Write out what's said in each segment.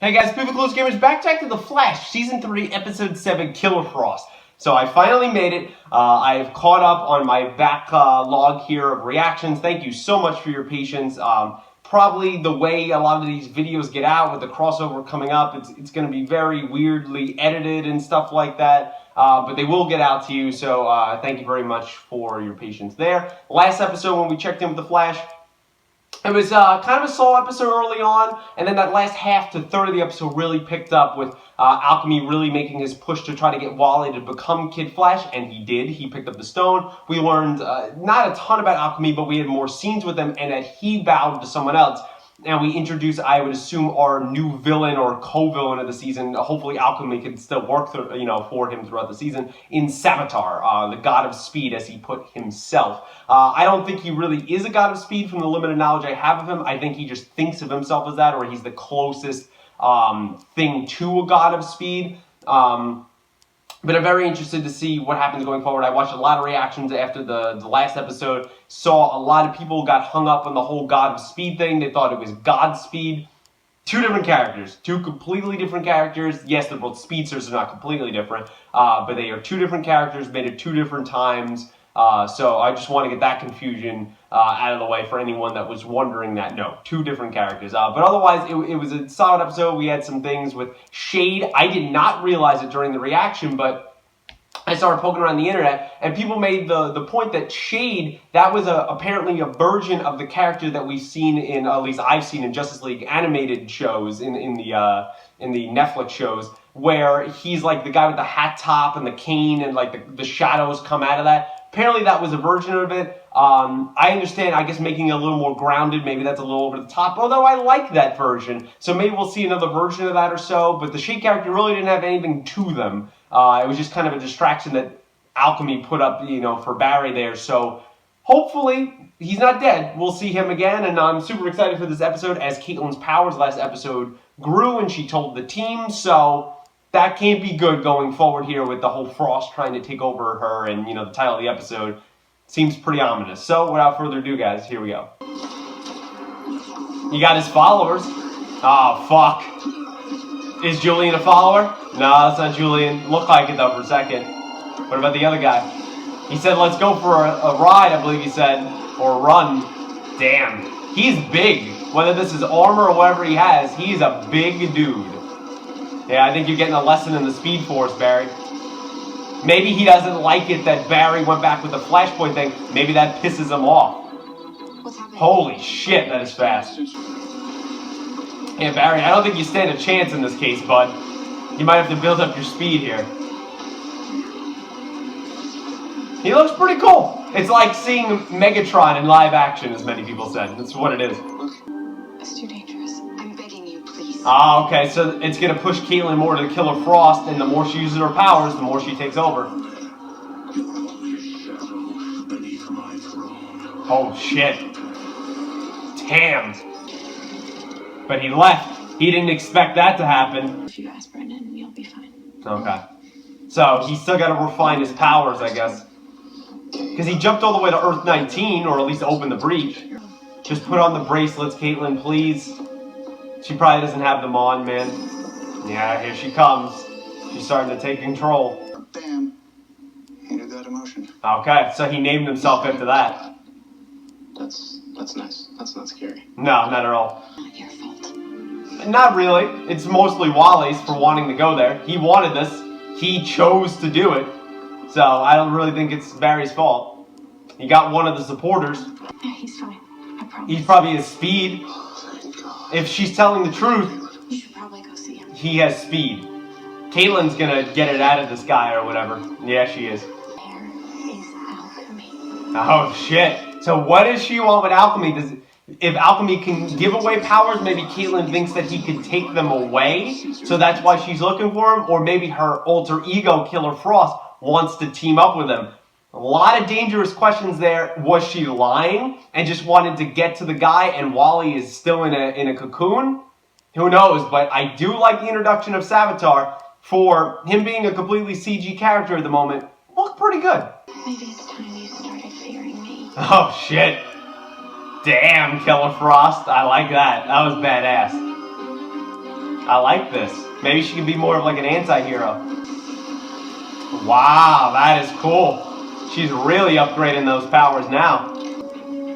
Hey guys, Pivot Close Gamers, back to The Flash, Season 3, Episode 7, Killer Frost. So I finally made it. I've caught up on my backlog here of reactions. Thank you so much for your patience. Probably the way a lot of these videos get out with the crossover coming up, it's going to be very weirdly edited and stuff like that. But they will get out to you, so thank you very much for your patience there. Last episode when we checked in with The Flash, it was kind of a slow episode early on, and then that last half to third of the episode really picked up with Alchemy really making his push to try to get Wally to become Kid Flash, and he did. He picked up the stone. We learned not a ton about Alchemy, but we had more scenes with him, and that he bowed to someone else. And we introduced, I would assume, our new villain or co-villain of the season. Hopefully Alchemy can still work through, for him throughout the season, in Savitar, the god of speed, as he put himself. I don't think he really is a god of speed from the limited knowledge I have of him. I think he just thinks of himself as that, or he's the closest thing to a god of speed. But I'm very interested to see what happens going forward. I watched a lot of reactions after the last episode. Saw a lot of people got hung up on the whole God of Speed thing. They thought it was Godspeed. Two different characters. Two completely different characters. Yes, they're both speedsters. They're not completely different. But they are two different characters made at two different times. So I just want to get that confusion out of the way for anyone that was wondering that. No, two different characters. But otherwise, it was a solid episode. We had some things with Shade. I did not realize it during the reaction, but I started poking around the internet, and people made the point that Shade, that was apparently a version of the character that we've seen in, at least I've seen in Justice League animated shows, in the Netflix shows, where he's like the guy with the hat top and the cane, and like the shadows come out of that. Apparently that was a version of it. I understand, I guess, making it a little more grounded, maybe that's a little over the top, although I like that version. So maybe we'll see another version of that or so, but the Shade character really didn't have anything to them. It was just kind of a distraction that Alchemy put up, for Barry there. So hopefully he's not dead. We'll see him again, and I'm super excited for this episode as Caitlin's powers last episode grew and she told the team. So that can't be good going forward here with the whole Frost trying to take over her, and the title of the episode seems pretty ominous. So without further ado, guys, here we go. You got his followers. Oh, fuck. Is Julian a follower? No, that's not Julian. Looked like it though for a second. What about the other guy? He said, let's go for a ride, I believe he said. Or a run. Damn. He's big. Whether this is armor or whatever he has, he's a big dude. Yeah, I think you're getting a lesson in the Speed Force, Barry. Maybe he doesn't like it that Barry went back with the Flashpoint thing. Maybe that pisses him off. What's happening? Holy shit, that is fast. Yeah, Barry, I don't think you stand a chance in this case, bud. You might have to build up your speed here. He looks pretty cool. It's like seeing Megatron in live action, as many people said. That's what it is. It's too dangerous. I'm begging you, please. Ah, okay, so it's going to push Caitlin more to Killer Frost, and the more she uses her powers, the more she takes over. Oh, shit. Damn. But he left. He didn't expect that to happen. If you ask Brennan, you'll be fine. Okay. So he's still got to refine his powers, I guess. Because he jumped all the way to Earth 19, or at least opened the breach. Just put on the bracelets, Caitlin, please. She probably doesn't have them on, man. Yeah, here she comes. She's starting to take control. Bam. Hated that emotion. Okay, so he named himself after that. That's nice. That's not scary. No, not at all. Not your fault. Not really. It's mostly Wally's for wanting to go there. He wanted this. He chose to do it. So I don't really think it's Barry's fault. He got one of the supporters. Yeah, he's fine. I promise. He's probably his speed. Thank God. If she's telling the truth, You should probably go see him. he has speed. Caitlin's gonna get it out of this guy or whatever. Yeah, she is. Where is Alchemy? Oh, shit. So what does she want with Alchemy? If Alchemy can give away powers, maybe Caitlin thinks that he could take them away, so that's why she's looking for him? Or maybe her alter ego, Killer Frost, wants to team up with him. A lot of dangerous questions there. Was she lying and just wanted to get to the guy, and Wally is still in a cocoon? Who knows? But I do like the introduction of Savitar. For him being a completely CG character at the moment, looked pretty good. Maybe it's time you started fearing me. Oh, shit. Damn, Killer Frost. I like that. That was badass. I like this. Maybe she could be more of like an anti-hero. Wow, that is cool. She's really upgrading those powers now.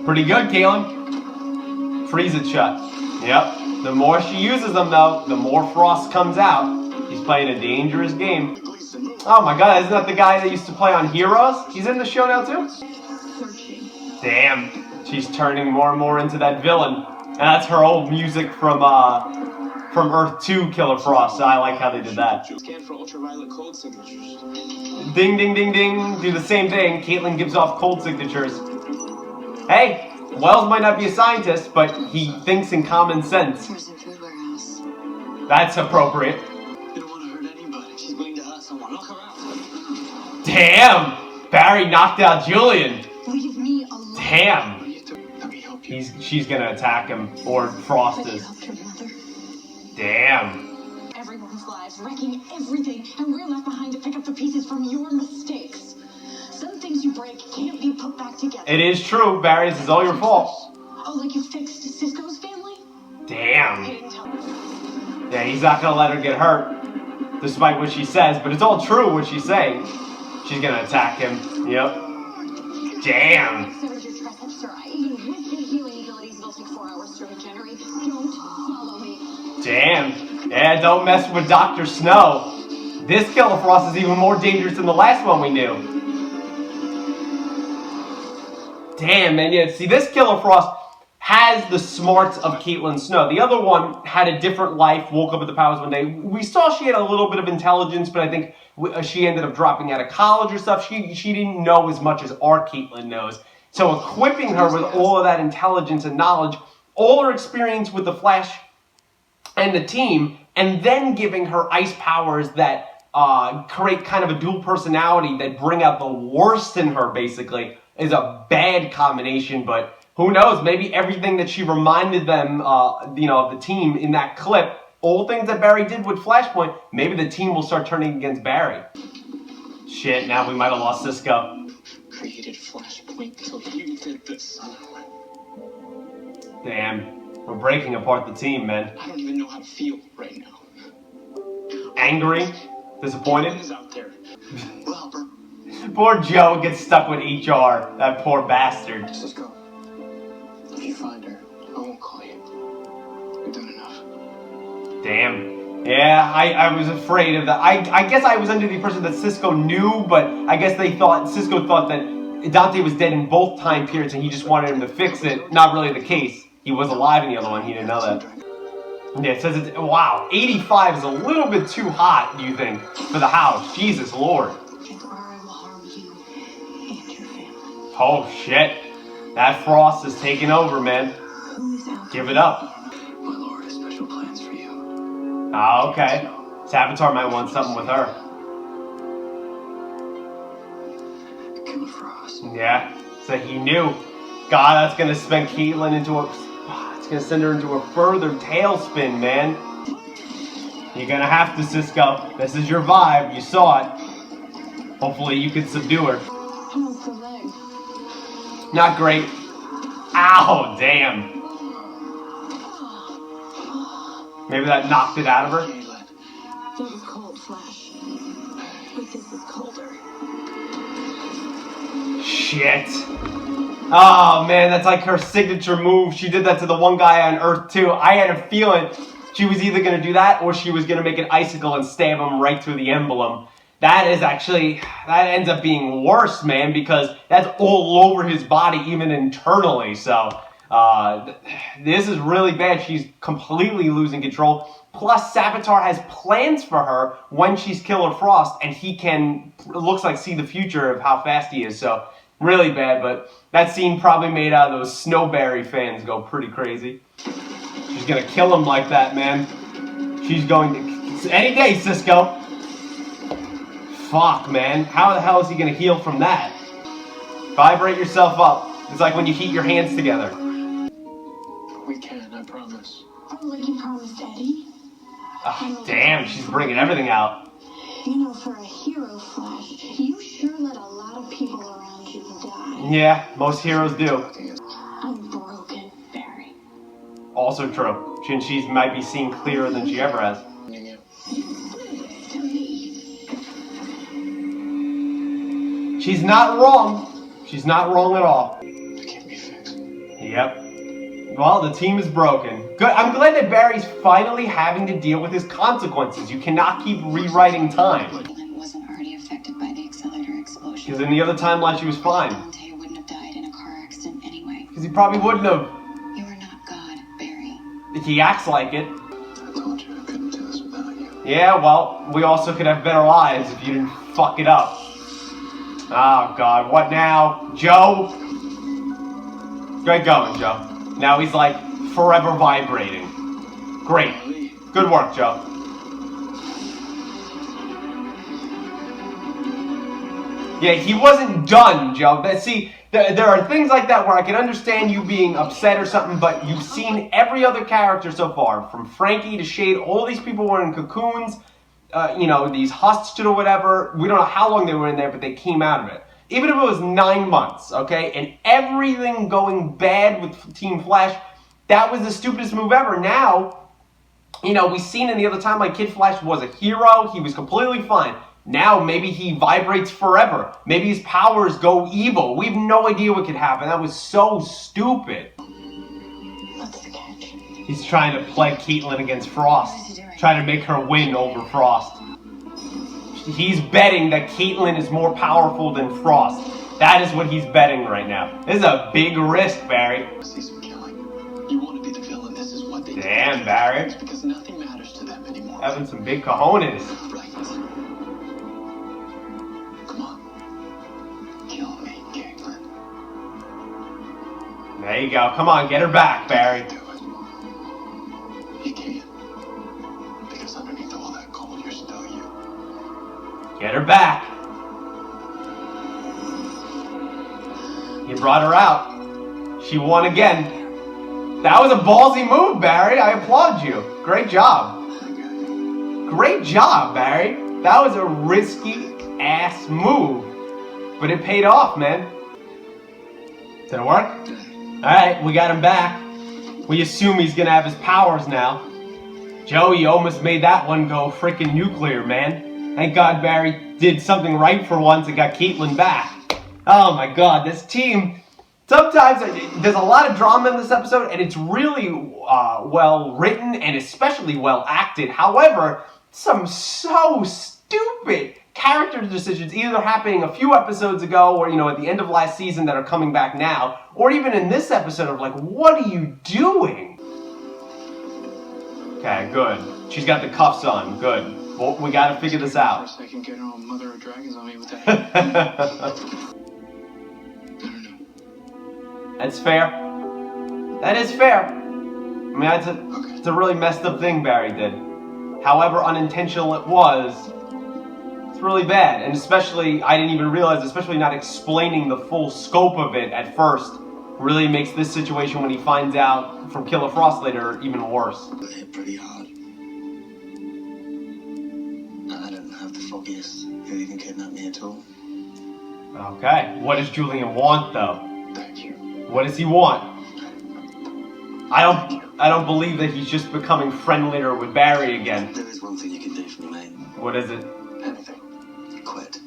Pretty good, Caitlin. Freeze it shut. Yep. The more she uses them, though, the more Frost comes out. He's playing a dangerous game. Oh my god, isn't that the guy that used to play on Heroes? He's in the show now, too? Damn. She's turning more and more into that villain. And that's her old music from Earth 2 Killer Frost. So I like how they did that. Scan for ultraviolet code signatures. Ding, ding, ding, ding. Do the same thing. Caitlin gives off cold signatures. Hey, Wells might not be a scientist, but he thinks in common sense. Frozen food warehouse. That's appropriate. You don't want to hurt anybody. She's going to hurt someone. Knock her out. Damn! Barry knocked out Julian. Leave me alone. Damn. Let me help you. She's gonna attack him, or Frost But you is. helped your mother. Damn. Everyone's lives, wrecking everything, and we're left behind to pick up the pieces from your mistakes. Some things you break can't be put back together. It is true, Barry. This is all your fault. Oh, like you fixed Cisco's family? I Damn. didn't tell her. Yeah, he's not gonna let her get hurt, despite what she says. But it's all true what she's saying. She's gonna attack him. Yep. Damn. Severed your tricep, sir. Even with the healing abilities, it'll take 4 hours to regenerate. Don't follow me. Damn. Yeah, don't mess with Dr. Snow. This Killer Frost is even more dangerous than the last one we knew. Damn, man. Yeah, see, this Killer Frost has the smarts of Caitlin Snow. The other one had a different life, woke up with the powers one day. We saw she had a little bit of intelligence, but I think she ended up dropping out of college or stuff. She didn't know as much as our Caitlin knows. So equipping her with all of that intelligence and knowledge, all her experience with the Flash and the team, and then giving her ice powers that create kind of a dual personality that bring out the worst in her, basically, is a bad combination. But who knows? Maybe everything that she reminded them, of the team in that clip, all things that Barry did with Flashpoint, maybe the team will start turning against Barry. Shit, now we might have lost Cisco. Created Flashpoint so you did this. Damn. We're breaking apart the team, man. I don't even know how to feel right now. Angry? Disappointed? Is out there. We'll help her. Poor Joe gets stuck with HR. That poor bastard. Cisco. If you find her, I won't call you. You've done enough. Damn. Yeah, I was afraid of that. I guess I was under the impression that Cisco knew, but I guess Cisco thought that Dante was dead in both time periods and he just wanted him to fix it. Not really the case. He was alive in the other one. He didn't know that. Yeah, it says it's, wow, 85 is a little bit too hot, do you think, for the house? Jesus Lord. And or I will harm you and your family. Oh, shit. That Frost is taking over, man. Who is out Give it up. My lord has special plans for you. Oh, okay. Savitar might want something with her. Killer Frost. Yeah, so he knew. God, that's gonna send Caitlin into it's gonna send her into a further tailspin, man. You're gonna have to, Cisco. This is your vibe. You saw it. Hopefully you can subdue her. How's the leg? Not great. Ow, damn. Maybe that knocked it out of her. That was cold, Flash. But this is colder. Shit. Oh, man, that's like her signature move. She did that to the one guy on Earth 2. I had a feeling she was either going to do that or she was going to make an icicle and stab him right through the emblem. That ends up being worse, man, because that's all over his body, even internally. So, this is really bad. She's completely losing control. Plus, Savitar has plans for her when she's Killer Frost, and he can, looks like, see the future of how fast he is. So, really bad, but that scene probably made those Snowberry fans go pretty crazy. She's gonna kill him like that, man. She's going to... Any day, Cisco. Fuck, man. How the hell is he gonna heal from that? Vibrate yourself up. It's like when you heat your hands together. We can, I promise. Oh, like you promised Eddie? Oh, damn, she's bringing everything out. You know, for a hero, Flash, you sure let a lot of people around you die. Yeah, most heroes do. I'm broken, Barry. Also true. She might be seeing clearer than she ever has. She's not wrong. She's not wrong at all. It can't be fixed. Yep. Well, the team is broken. Good. I'm glad that Barry's finally having to deal with his consequences. You cannot keep rewriting time. Wasn't already affected by the accelerator explosion. Because in the other timeline, she was fine. Dante wouldn't have died in a car accident anyway. Because he probably wouldn't have. You are not God, Barry. He acts like it. I told you I couldn't do this without you. Yeah, well, we also could have better lives if you didn't fuck it up. Oh, God. What now? Joe? Great going, Joe. Now he's like forever vibrating. Great. Good work, Joe. Yeah, he wasn't done, Joe. But see, there are things like that where I can understand you being upset or something, but you've seen every other character so far, from Frankie to Shade. All these people were in cocoons, you know, these husks or whatever. We don't know how long they were in there, but they came out of it. Even if it was 9 months, okay, and everything going bad with Team Flash, that was the stupidest move ever. Now, you know, we've seen in the other time, like, Kid Flash was a hero. He was completely fine. Now, maybe he vibrates forever. Maybe his powers go evil. We have no idea what could happen. That was so stupid. What's the catch? He's trying to play Caitlin against Frost. Trying to make her win over Frost. He's betting that Caitlin is more powerful than Frost. That is what he's betting right now. This is a big risk, Barry. See some killing. You want to be the villain. This is what they do. Damn, Barry. Because nothing matters to them anymore. Having some big cojones. Right. Come on. Kill me, Caitlin. There you go. Come on, get her back, Barry. Do it. You can't. Because underneath all that cold, you're still you. Get her back. You brought her out. She won again. That was a ballsy move, Barry. I applaud you. Great job. Great job, Barry. That was a risky ass move. But it paid off, man. Did it work? Alright, we got him back. We assume he's gonna have his powers now. Joey almost made that one go freaking nuclear, man. Thank God Barry did something right for once and got Caitlin back. Oh my God, this team. Sometimes there's a lot of drama in this episode, and it's really well written and especially well acted. However, some so stupid character decisions either happening a few episodes ago or, you know, at the end of last season that are coming back now, or even in this episode of like, what are you doing? Okay, good. She's got the cuffs on. Good. Well, we gotta figure this out. I can get her all mother of dragons on me with that. That's fair. That is fair. I mean, it's a really messed up thing Barry did. However unintentional it was, it's really bad. And especially, I didn't even realize, especially not explaining the full scope of it at first, really makes this situation when he finds out from Killer Frost later even worse. I hit pretty hard. And I don't have the foggiest who even kidnapped me at all. Okay, what does Julian want though? Thank you. What does he want? I don't believe that he's just becoming friendlier with Barry again. There is one thing you can do for me, mate. What is it? Anything. Quit.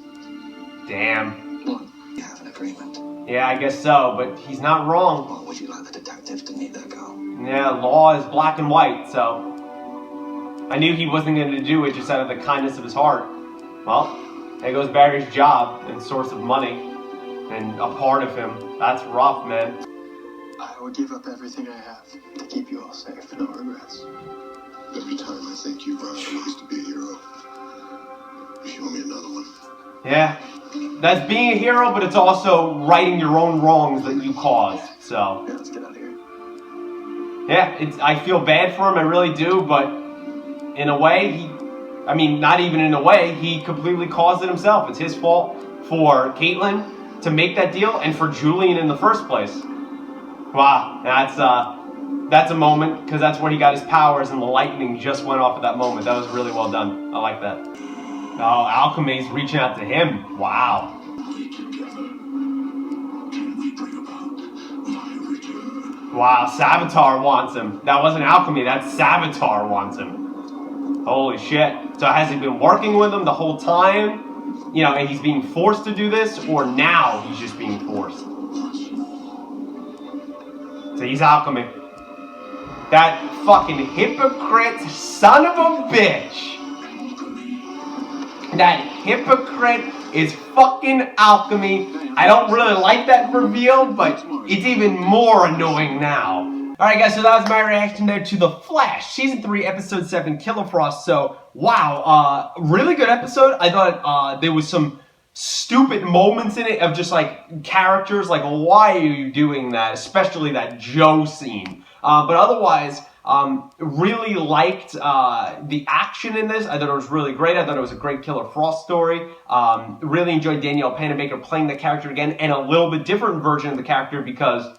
Damn. What? You have an agreement. Yeah, I guess so, but he's not wrong. Or would you like the detective to meet that girl? Yeah, law is black and white, so I knew he wasn't going to do it just out of the kindness of his heart. Well, there goes Barry's job and source of money and a part of him. That's rough, man. I would give up everything I have to keep you all safe. No regrets. Every time I think you've earned a ways to be a hero, you show me another one. Yeah, that's being a hero, but it's also righting your own wrongs that you caused, so. Yeah, let's get out of here. Yeah, I feel bad for him, I really do, but in a way, not even in a way, he completely caused it himself. It's his fault for Caitlin to make that deal and for Julian in the first place. Wow, that's a moment, because that's where he got his powers, and the lightning just went off at that moment. That was really well done. I like that. Oh, Alchemy's reaching out to him. Wow. Only together can we bring about my return. Wow, Savitar wants him. That wasn't Alchemy, that's Savitar wants him. Holy shit. So has he been working with him the whole time? You know, and he's being forced to do this, or now he's just being forced? So he's Alchemy. That fucking hypocrite son of a bitch. That hypocrite is fucking Alchemy. I don't really like that reveal, but it's even more annoying now. Alright guys, so that was my reaction there to The Flash, Season 3, Episode 7, Killer Frost. So, wow, really good episode. I thought there was some stupid moments in it of just like characters, like why are you doing that? Especially that Joe scene. But otherwise, really liked the action in this. I thought it was really great. I thought it was a great Killer Frost story. Really enjoyed Danielle Panabaker playing the character again, and a little bit different version of the character because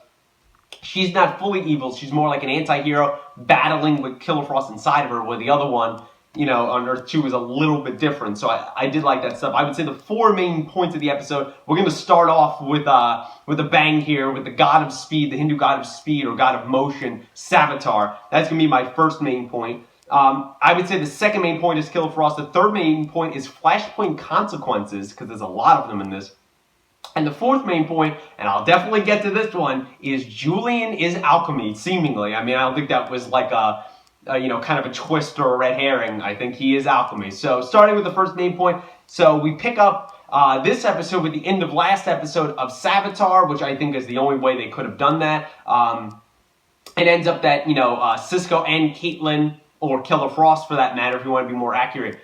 she's not fully evil. She's more like an anti-hero battling with Killer Frost inside of her, where the other one, you know, on Earth 2 is a little bit different. So I did like that stuff. I would say the 4 main points of the episode, we're going to start off with a bang here with the god of speed, the Hindu god of speed or god of motion, Savitar. That's going to be my first main point. I would say the second main point is Killer Frost. The third main point is Flashpoint consequences, because there's a lot of them in this. And the fourth main point, and I'll definitely get to this one, is Julian is Alchemy, seemingly. I mean, I don't think that was like a you know, kind of a twist or a red herring. I think he is Alchemy. So, starting with the first main point, so we pick up this episode with the end of last episode of Savitar, which I think is the only way they could have done that. It ends up that, you know, Cisco and Caitlin, or Killer Frost for that matter, if you want to be more accurate,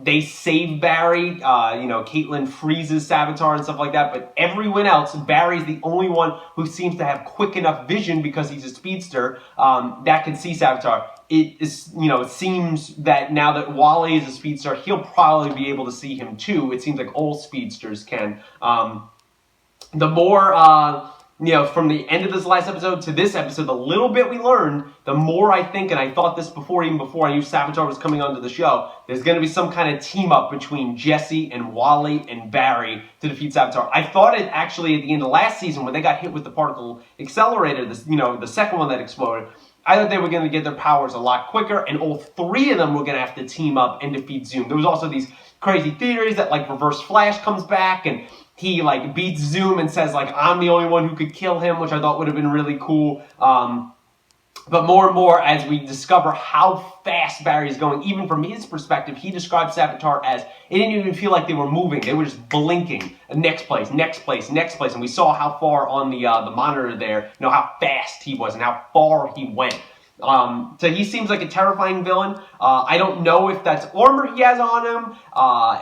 they save Barry. You know, Caitlin freezes Savitar and stuff like that, but everyone else, Barry's the only one who seems to have quick enough vision because he's a speedster that can see Savitar. It is, you know, it seems that now that Wally is a speedster, he'll probably be able to see him too. It seems like all speedsters can. The more you know, from the end of this last episode to this episode, the little bit we learned, the more I think, and I thought this before, even before I knew Savitar was coming onto the show, there's going to be some kind of team up between Jesse and Wally and Barry to defeat Savitar. I thought it actually at the end of last season when they got hit with the particle accelerator, this, you know, the second one that exploded, I thought they were going to get their powers a lot quicker, and all 3 of them were going to have to team up and defeat Zoom. There was also these crazy theories that, like, Reverse Flash comes back, and he, like, beats Zoom and says, like, I'm the only one who could kill him, which I thought would have been really cool. But more and more, as we discover how fast Barry's going, even from his perspective, he described Savitar as, it didn't even feel like they were moving. They were just blinking. Next place, next place, next place. And we saw how far on the monitor there, you know, how fast he was and how far he went. So he seems like a terrifying villain. I don't know if that's armor he has on him,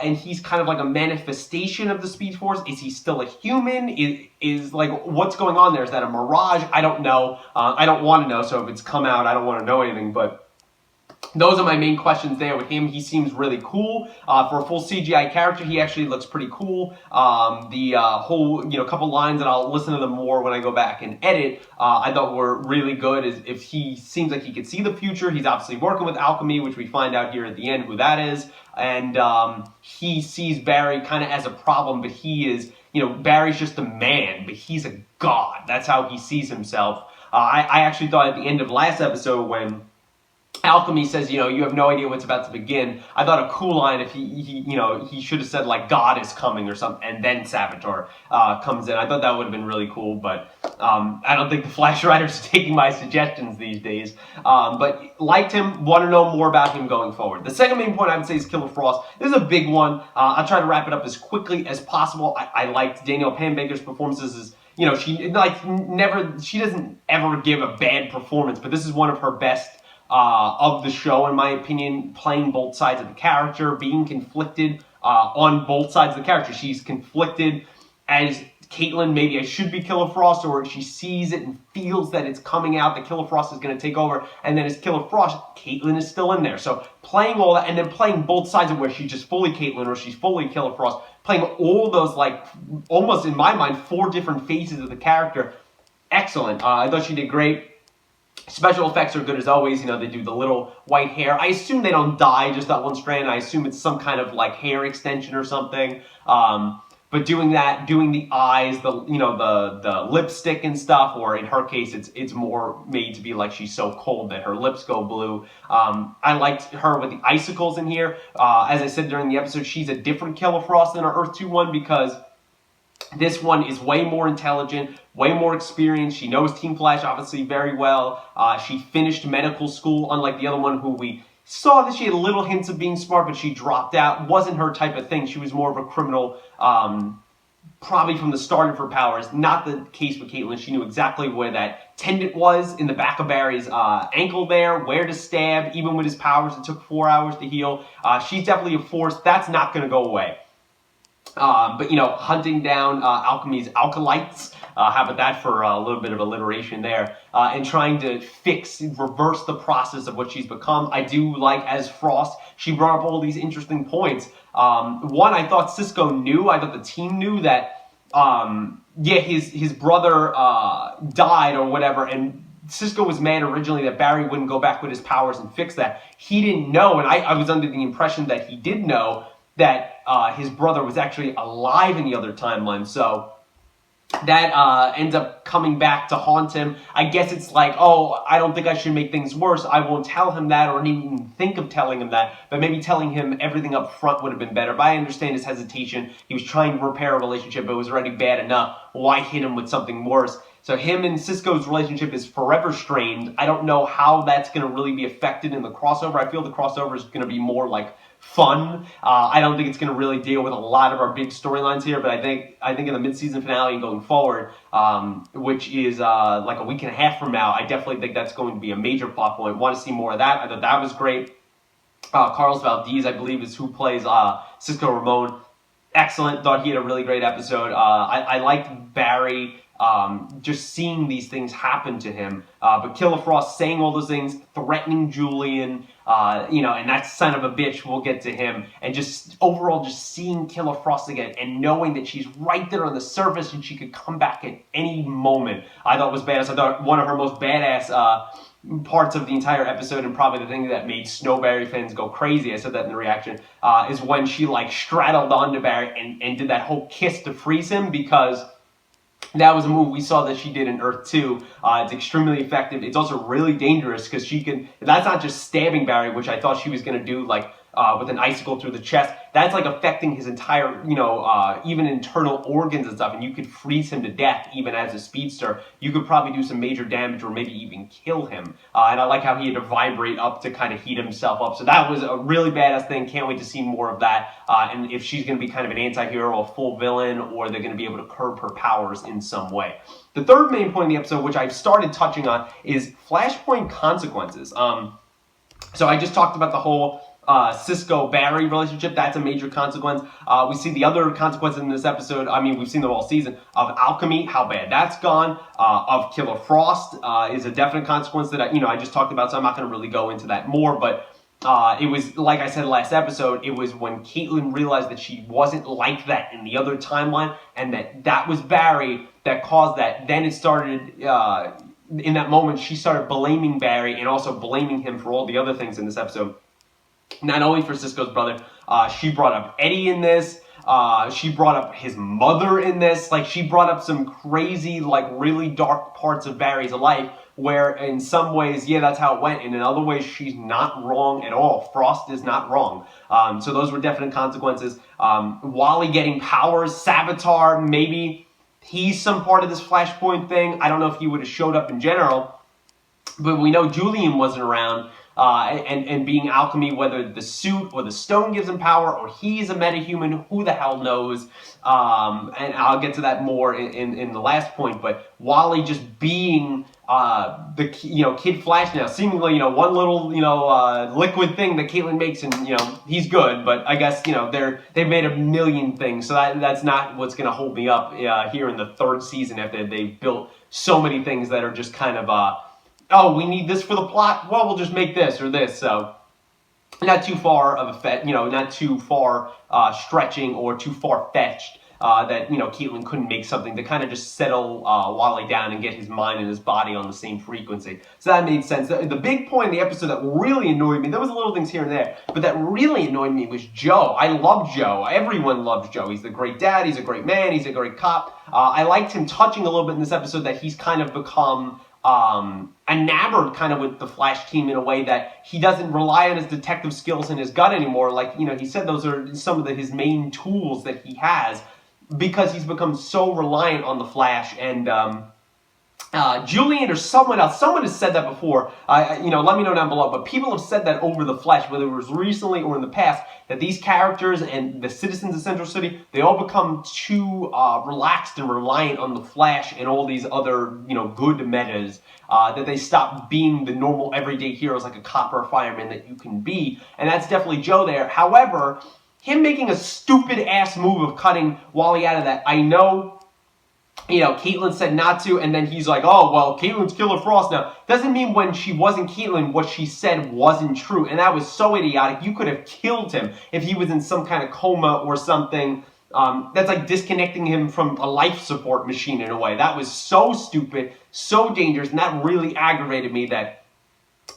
and he's kind of like a manifestation of the Speed Force. Is he still a human? Is like, what's going on there? Is that a mirage? I don't know. I don't want to know, so if it's come out, I don't want to know anything, but those are my main questions there with him. He seems really cool. For a full CGI character, he actually looks pretty cool. The whole, you know, couple lines, and I'll listen to them more when I go back and edit, I thought were really good. Is if he seems like he could see the future. He's obviously working with Alchemy, which we find out here at the end who that is. And he sees Barry kind of as a problem, but he is, you know, Barry's just a man, but he's a god. That's how he sees himself. I actually thought at the end of last episode when Alchemy says, you know, you have no idea what's about to begin. I thought a cool line if he should have said, like, God is coming or something, and then Savitar comes in. I thought that would have been really cool, but I don't think the Flash writers are taking my suggestions these days. But liked him, want to know more about him going forward. The second main point I would say is Killer Frost. This is a big one. I'll try to wrap it up as quickly as possible. I liked Danielle Panabaker's performances. You know, she doesn't ever give a bad performance, but this is one of her best of the show, in my opinion, playing both sides of the character, being conflicted on both sides of the character. She's conflicted as Caitlin, maybe I should be Killer Frost, or she sees it and feels that it's coming out, that Killer Frost is going to take over, and then as Killer Frost, Caitlin is still in there. So playing all that, and then playing both sides of where she's just fully Caitlin or she's fully Killer Frost, playing all those, like, almost in my mind, 4 different phases of the character. Excellent. I thought she did great. Special effects are good as always. You know, they do the little white hair. I assume they don't dye just that one strand. I assume it's some kind of, like, hair extension or something. But doing that, doing the eyes, the lipstick and stuff, or in her case, it's more made to be like she's so cold that her lips go blue. I liked her with the icicles in here. As I said during the episode, she's a different Killer Frost than our Earth 2 one because this one is way more intelligent, way more experienced. She knows Team Flash obviously very well. She finished medical school, unlike the other one who we saw that she had little hints of being smart, but she dropped out. Wasn't her type of thing. She was more of a criminal, probably from the start of her powers. Not the case with Caitlin. She knew exactly where that tendon was in the back of Barry's ankle there, where to stab. Even with his powers, it took 4 hours to heal. She's definitely a force. That's not going to go away. But, hunting down Alchemy's alkalites, how about that for a little bit of alliteration there, and trying to reverse the process of what she's become. I do like, as Frost, she brought up all these interesting points. One, I thought Cisco knew, I thought the team knew that, his brother died or whatever, and Cisco was mad originally that Barry wouldn't go back with his powers and fix that. He didn't know, and I was under the impression that he did know, that his brother was actually alive in the other timeline, so that ends up coming back to haunt him. I guess it's like, oh, I don't think I should make things worse. I won't tell him that, or even think of telling him that, but maybe telling him everything up front would have been better. But I understand his hesitation. He was trying to repair a relationship, but it was already bad enough. Why hit him with something worse? So him and Cisco's relationship is forever strained. I don't know how that's going to really be affected in the crossover. I feel the crossover is going to be more like fun. I don't think it's going to really deal with a lot of our big storylines here, but I think in the mid-season finale and going forward, which is like a week and a half from now, I definitely think that's going to be a major plot point. Want to see more of that. I thought that was great. Carlos Valdez, I believe, is who plays Cisco Ramon. Excellent. Thought he had a really great episode. I liked Barry just seeing these things happen to him. But Killer Frost saying all those things, threatening Julian, and that son of a bitch, we'll get to him. And just overall just seeing Killer Frost again and knowing that she's right there on the surface and she could come back at any moment, I thought was badass. I thought one of her most badass parts of the entire episode, and probably the thing that made Snowberry fans go crazy, I said that in the reaction, is when she straddled onto Barry and did that whole kiss to freeze him, because that was a move we saw that she did in Earth 2. It's extremely effective. It's also really dangerous because that's not just stabbing Barry, which I thought she was going to do with an icicle through the chest. That's affecting his entire, even internal organs and stuff, and you could freeze him to death even as a speedster. You could probably do some major damage or maybe even kill him. And I like how he had to vibrate up to kind of heat himself up. So that was a really badass thing. Can't wait to see more of that. And if she's going to be kind of an anti-hero, a full villain, or they're going to be able to curb her powers in some way. The third main point of the episode, which I've started touching on, is Flashpoint consequences. So I just talked about the whole Cisco-Barry relationship. That's a major consequence. We see the other consequences in this episode. I mean, we've seen them all season. Of Alchemy, how bad that's gone. Of Killer Frost is a definite consequence that I just talked about, so I'm not going to really go into that more. But it was, like I said last episode, it was when Caitlin realized that she wasn't like that in the other timeline, and that was Barry that caused that. Then it started, in that moment, she started blaming Barry and also blaming him for all the other things in this episode. Not only for Cisco's brother, she brought up Eddie in this. She brought up his mother in this. She brought up some crazy, really dark parts of Barry's life where in some ways, yeah, that's how it went. And in other ways, she's not wrong at all. Frost is not wrong. So those were definite consequences. Wally getting powers, Savitar, maybe he's some part of this Flashpoint thing. I don't know if he would have showed up in general, but we know Julian wasn't around. And being Alchemy, whether the suit or the stone gives him power, or he's a metahuman, who the hell knows? And I'll get to that more in the last point. But Wally just being the Kid Flash now, seemingly one little liquid thing that Caitlin makes, and he's good. But I guess they've made a million things, so that's not what's going to hold me up here in the third season after they've built so many things that are just kind of oh, we need this for the plot? Well, we'll just make this or this. So not too far of a not too far stretching or too far-fetched. that, you know, Caitlin couldn't make something to kind of just settle Wally down and get his mind and his body on the same frequency. So that made sense. The big point in the episode that really annoyed me, there was little things here and there, but that really annoyed me was Joe. I love Joe. Everyone loves Joe. He's the great dad. He's a great man. He's a great cop. I liked him touching a little bit in this episode that he's kind of become enamored kind of with the Flash team in a way that he doesn't rely on his detective skills and his gut anymore. Like, you know, he said those are some of his main tools that he has because he's become so reliant on the Flash. And Julian or someone else, someone has said that before, you know, let me know down below, but people have said that over the Flash, whether it was recently or in the past, that these characters and the citizens of Central City, they all become too relaxed and reliant on the Flash and all these other, you know, good metas, that they stop being the normal everyday heroes like a cop or a fireman that you can be, and that's definitely Joe there. However, him making a stupid-ass move of cutting Wally out of that, I know, you know, Caitlin said not to, and then he's like, oh, well, Caitlin's Killer Frost now. Doesn't mean when she wasn't Caitlin, what she said wasn't true, and that was so idiotic. You could have killed him if he was in some kind of coma or something. That's like disconnecting him from a life support machine in a way. That was so stupid, so dangerous, and that really aggravated me that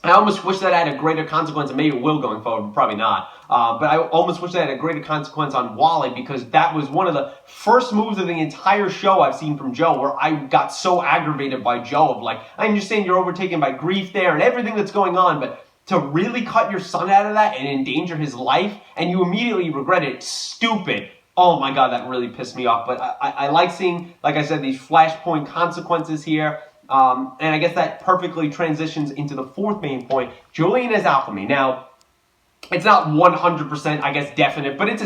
I almost wish that had a greater consequence, and maybe it will going forward, but probably not. But I almost wish that had a greater consequence on Wally, because that was one of the first moves of the entire show I've seen from Joe, where I got so aggravated by Joe of like, I understand you're overtaken by grief there and everything that's going on, but to really cut your son out of that and endanger his life, and you immediately regret it, stupid. Oh my God, that really pissed me off. But I like seeing, like I said, these Flashpoint consequences here. And I guess that perfectly transitions into the fourth main point, Julian as alchemy. Now, it's not 100%, I guess, definite, but it's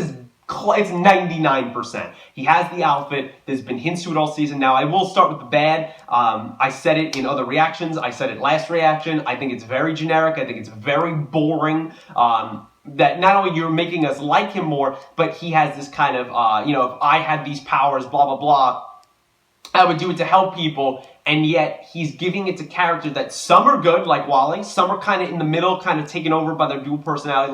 99%. He has the outfit. There's been hints to it all season. Now, I will start with the bad. I said it in other reactions. I said it last reaction. I think it's very generic. I think it's very boring. That not only you're making us like him more, but he has this kind of, you know, if I had these powers, blah, blah, blah, I would do it to help people, and yet he's giving it to characters that some are good, like Wally, some are kind of in the middle, kind of taken over by their dual personality,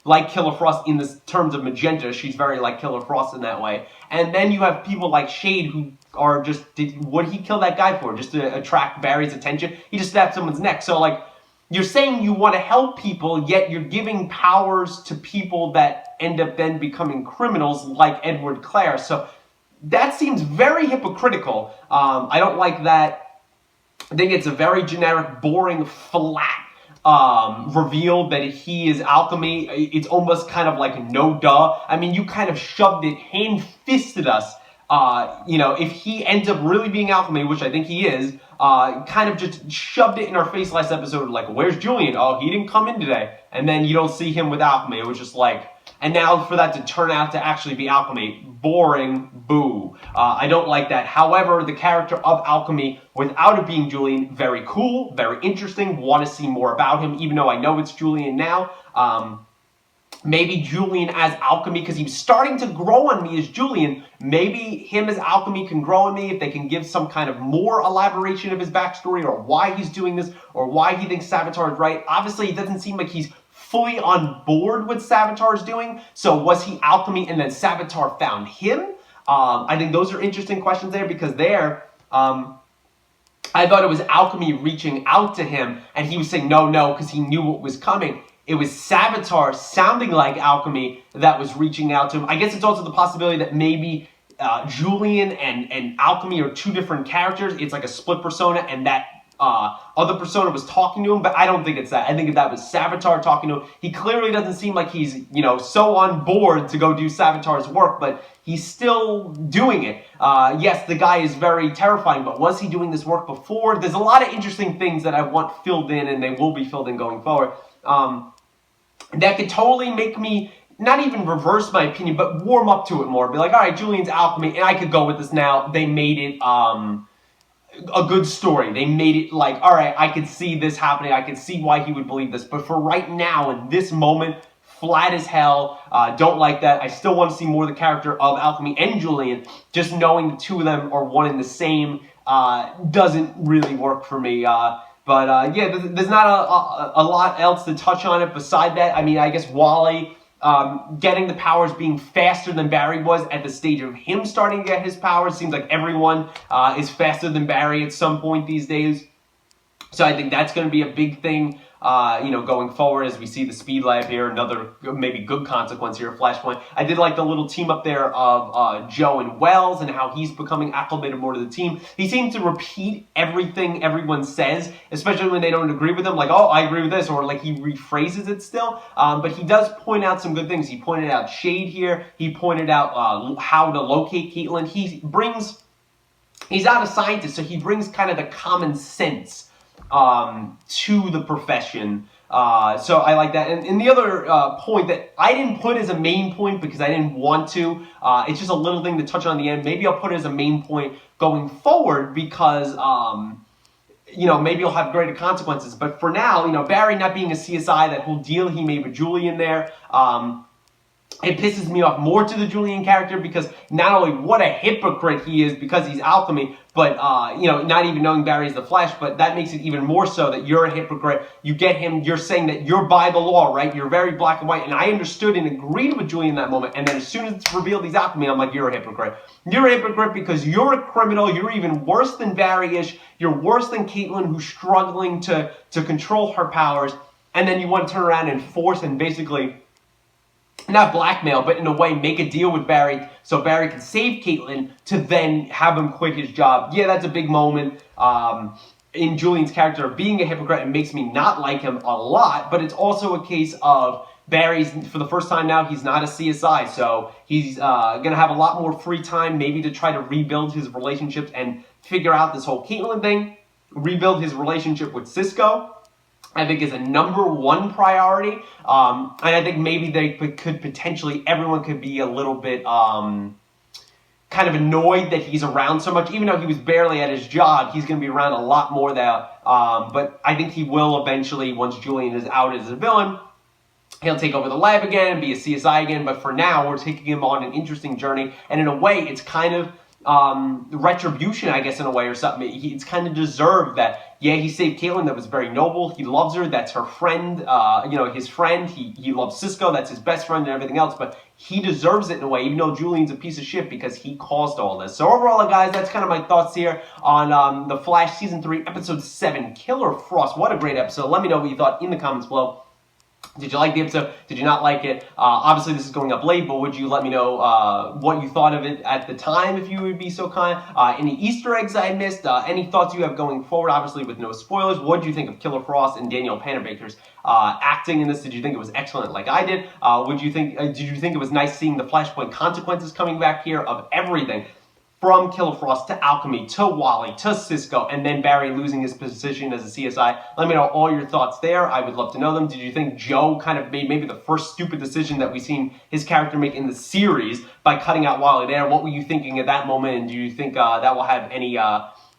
like Killer Frost in the terms of Magenta. She's very like Killer Frost in that way. And then you have people like Shade who are just, what did he kill that guy for? Just to attract Barry's attention? He just stabbed someone's neck. So like, you're saying you want to help people, yet you're giving powers to people that end up then becoming criminals like Edward Clare. So that seems very hypocritical. I don't like that. I think it's a very generic, boring, flat reveal that he is alchemy. It's almost kind of like no duh. I mean, you kind of shoved it, hand-fisted us. You know, if he ends up really being alchemy, which I think he is, kind of just shoved it in our face last episode, like, where's Julian? Oh, he didn't come in today. And then you don't see him with alchemy. It was just like, and now for that to turn out to actually be alchemy, boring, boo. I don't like that. However, the character of alchemy, without it being Julian, very cool, very interesting, want to see more about him, even though I know it's Julian now. Maybe Julian as alchemy, because he was starting to grow on me as Julian. Maybe him as alchemy can grow on me if they can give some kind of more elaboration of his backstory, or why he's doing this, or why he thinks Savitar is right. Obviously, it doesn't seem like he's fully on board with Savitar's doing. So was he alchemy and then Savitar found him? I think those are interesting questions there, because there, I thought it was alchemy reaching out to him, and he was saying no, because he knew what was coming. It was Savitar sounding like alchemy that was reaching out to him. I guess it's also the possibility that maybe Julian and alchemy are two different characters. It's like a split persona, and that other persona was talking to him, but I don't think it's that. I think that was Savitar talking to him. He clearly doesn't seem like he's, you know, so on board to go do Savitar's work, but he's still doing it. Yes, the guy is very terrifying, but was he doing this work before? There's a lot of interesting things that I want filled in, and they will be filled in going forward. That could totally make me not even reverse my opinion, but warm up to it more. Be like, all right, Julian's alchemy, and I could go with this now. They made it a good story. They made it like, all right, I could see this happening. I could see why he would believe this. But for right now, in this moment, flat as hell. Don't like that. I still want to see more of the character of alchemy and Julian. Just knowing the two of them are one and the same doesn't really work for me. But yeah, there's not a lot else to touch on it beside that. I mean, I guess Wally, getting the powers being faster than Barry was at the stage of him starting to get his powers. Seems like everyone is faster than Barry at some point these days. So I think that's going to be a big thing, going forward as we see the Speed Lab here. Another maybe good consequence here of Flashpoint. I did like the little team up there of Joe and Wells and how he's becoming acclimated more to the team. He seems to repeat everything everyone says, especially when they don't agree with him. Like, oh, I agree with this, or like he rephrases it still. But he does point out some good things. He pointed out shade here. He pointed out how to locate Caitlin. He's not a scientist, so he brings kind of the common sense to the profession. So I like that. And the other point that I didn't put as a main point because I didn't want to, it's just a little thing to touch on the end. Maybe I'll put it as a main point going forward because, maybe it'll have greater consequences. But for now, Barry not being a CSI, that whole deal he made with Julian there, it pisses me off more to the Julian character because not only what a hypocrite he is because he's alchemy, but, not even knowing Barry's the Flash, but that makes it even more so that you're a hypocrite. You get him, you're saying that you're by the law, right? You're very black and white, and I understood and agreed with Julian in that moment, and then as soon as it's revealed he's alchemy, I'm like, you're a hypocrite. You're a hypocrite because you're a criminal, you're even worse than Barry-ish, you're worse than Caitlin who's struggling to control her powers, and then you want to turn around and force and basically not blackmail, but in a way make a deal with Barry so Barry can save Caitlin to then have him quit his job. Yeah, that's a big moment in Julian's character of being a hypocrite and makes me not like him a lot, but it's also a case of Barry's, for the first time now, he's not a CSI, so he's going to have a lot more free time maybe to try to rebuild his relationships and figure out this whole Caitlin thing, rebuild his relationship with Cisco. I think is a #1 priority, and I think maybe they could potentially, everyone could be a little bit kind of annoyed that he's around so much, even though he was barely at his job, he's going to be around a lot more there, but I think he will eventually, once Julian is out as a villain, he'll take over the lab again and be a CSI again, but for now, we're taking him on an interesting journey, and in a way, it's kind of retribution, I guess, in a way, or something. It's kind of deserved that, yeah, he saved Caitlin, that was very noble, he loves her, that's her friend, his friend, he loves Cisco, that's his best friend and everything else, but he deserves it in a way, even though Julian's a piece of shit because he caused all this. So overall, guys, that's kind of my thoughts here on The Flash Season 3, Episode 7, Killer Frost. What a great episode. Let me know what you thought in the comments below. Did you like the episode? Did you not like it? Obviously, this is going up late, but would you let me know what you thought of it at the time, if you would be so kind? Any Easter eggs I missed? Any thoughts you have going forward, obviously with no spoilers? What did you think of Killer Frost and Danielle Panabaker's acting in this? Did you think it was excellent like I did? Did you think it was nice seeing the Flashpoint consequences coming back here of everything? From Killer Frost to Alchemy, to Wally, to Cisco, and then Barry losing his position as a CSI. Let me know all your thoughts there. I would love to know them. Did you think Joe kind of made maybe the first stupid decision that we've seen his character make in the series by cutting out Wally there? What were you thinking at that moment, and do you think that will have any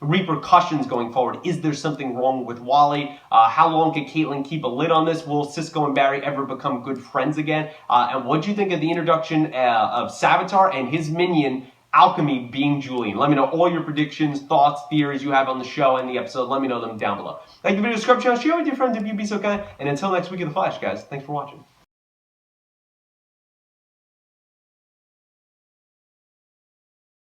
repercussions going forward? Is there something wrong with Wally? How long can Caitlin keep a lid on this? Will Cisco and Barry ever become good friends again? And what do you think of the introduction of Savitar and his minion, Alchemy, being Julian? Let me know all your predictions, thoughts, theories you have on the show and the episode. Let me know them down below. Like the video description, share with your friends if you'd be so kind. And until next week of The Flash, guys, thanks for watching.